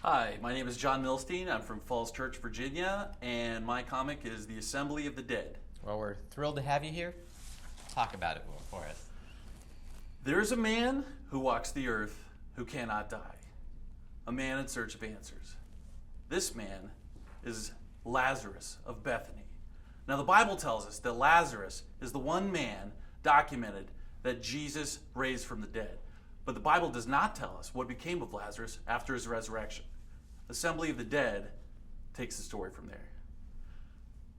Hi, my name is Jon Milstein. I'm from Falls Church, Virginia, and my comic is The Assembly of the Dead. Well, we're thrilled to have you here. Talk about it for us. There is a man who walks the earth who cannot die, a man in search of answers. This man is Lazarus of Bethany. Now, the Bible tells us that Lazarus is the one man documented that Jesus raised from the dead. But the Bible does not tell us what became of Lazarus after his resurrection. Assembly of the Dead takes the story from there.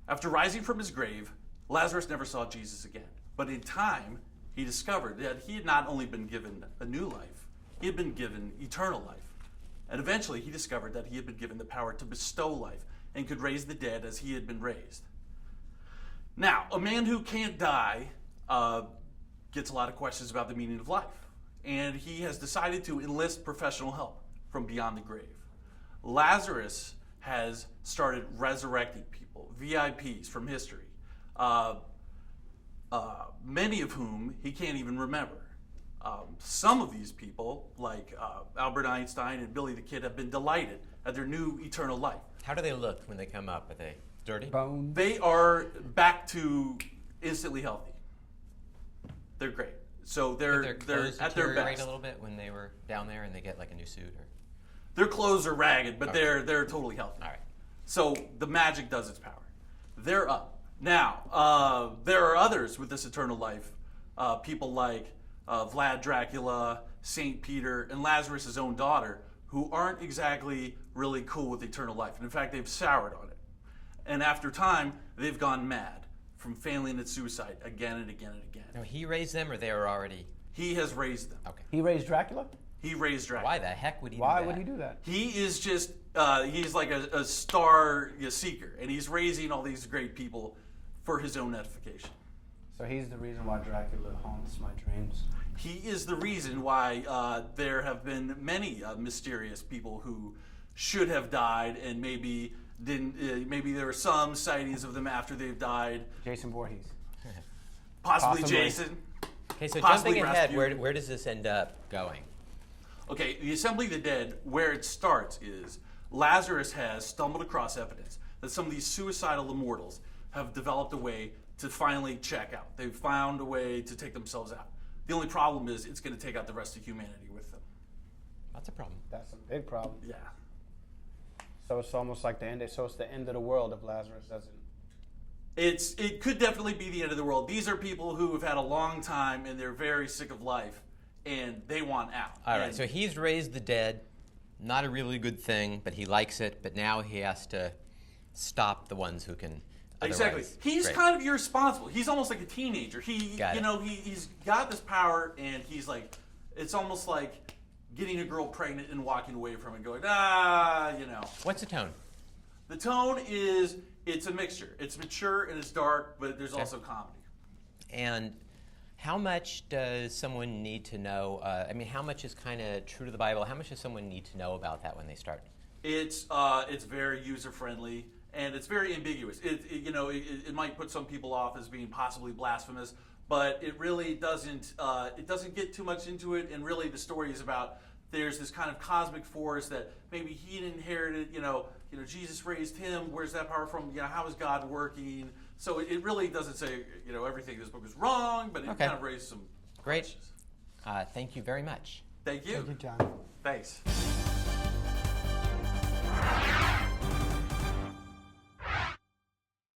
After rising from his grave, Lazarus never saw Jesus again. But in time, he discovered that he had not only been given a new life, he had been given eternal life. And eventually, he discovered that he had been given the power to bestow life and could raise the dead as he had been raised. Now, a man who can't die gets a lot of questions about the meaning of life. And he has decided to enlist professional help from beyond the grave. Lazarus has started resurrecting people, VIPs from history, many of whom he can't even remember. Some of these people, like Albert Einstein and Billy the Kid, have been delighted at their new eternal life. How do they look when they come up? Are they dirty? Bones. They are back to instantly healthy. They're great. So they're Did their clothes at their deteriorate best. a little bit when they were down there and they get like a new suit? Or... Their clothes are ragged, but Okay. they're totally healthy. All right. So the magic does its power. They're up. Now, there are others with this eternal life, people like Vlad Dracula, Saint Peter, and Lazarus' own daughter, who aren't exactly really cool with eternal life. And in fact, they've soured on it. And after time, they've gone mad from failing at suicide again and again and again. Now, he raised them or they were already... He has raised them. Okay. He raised Dracula? He raised Dracula. Why the heck would he do Why that? would he do that? He is just, he's like a star seeker, and he's raising all these great people for his own edification. So he's the reason why Dracula haunts my dreams. He is the reason why there have been many mysterious people who should have died and maybe didn't. Maybe there were some sightings of them after they've died. Jason Voorhees. Possibly Possibly. Jason. Okay, so Possibly jumping ahead, rescued. where does this end up going? Okay, the Assembly of the Dead, where it starts is Lazarus has stumbled across evidence that some of these suicidal immortals have developed a way to finally check out. They've found a way to take themselves out. The only problem is it's going to take out the rest of humanity with them. That's a problem. That's a big problem. Yeah. So it's almost like the end. So it's the end of the world if Lazarus doesn't. It could definitely be the end of the world. These are people who have had a long time and they're very sick of life and they want out. All right, And so he's raised the dead. Not a really good thing, but he likes it. But now he has to stop the ones who can. exactly. Otherwise- He's Great. kind of irresponsible. He's almost like a teenager. Got it. He's got this power and he's like, it's almost like getting a girl pregnant and walking away from it and going, What's the tone? The tone is, it's a mixture. It's mature and it's dark, but there's also comedy. And how much does someone need to know? How much is kind of true to the Bible? How much does someone need to know about that when they start? It's very user friendly and it's very ambiguous. It might put some people off as being possibly blasphemous, but it really doesn't. It doesn't get too much into it. And really, the story is about there's this kind of cosmic force that maybe he inherited. Jesus raised him. Where's that power from? How is God working? So it really doesn't say everything in this book is wrong, but it Okay. kind of raises some Great. questions. Thank you very much. Thank you. Thank you, John. Thanks.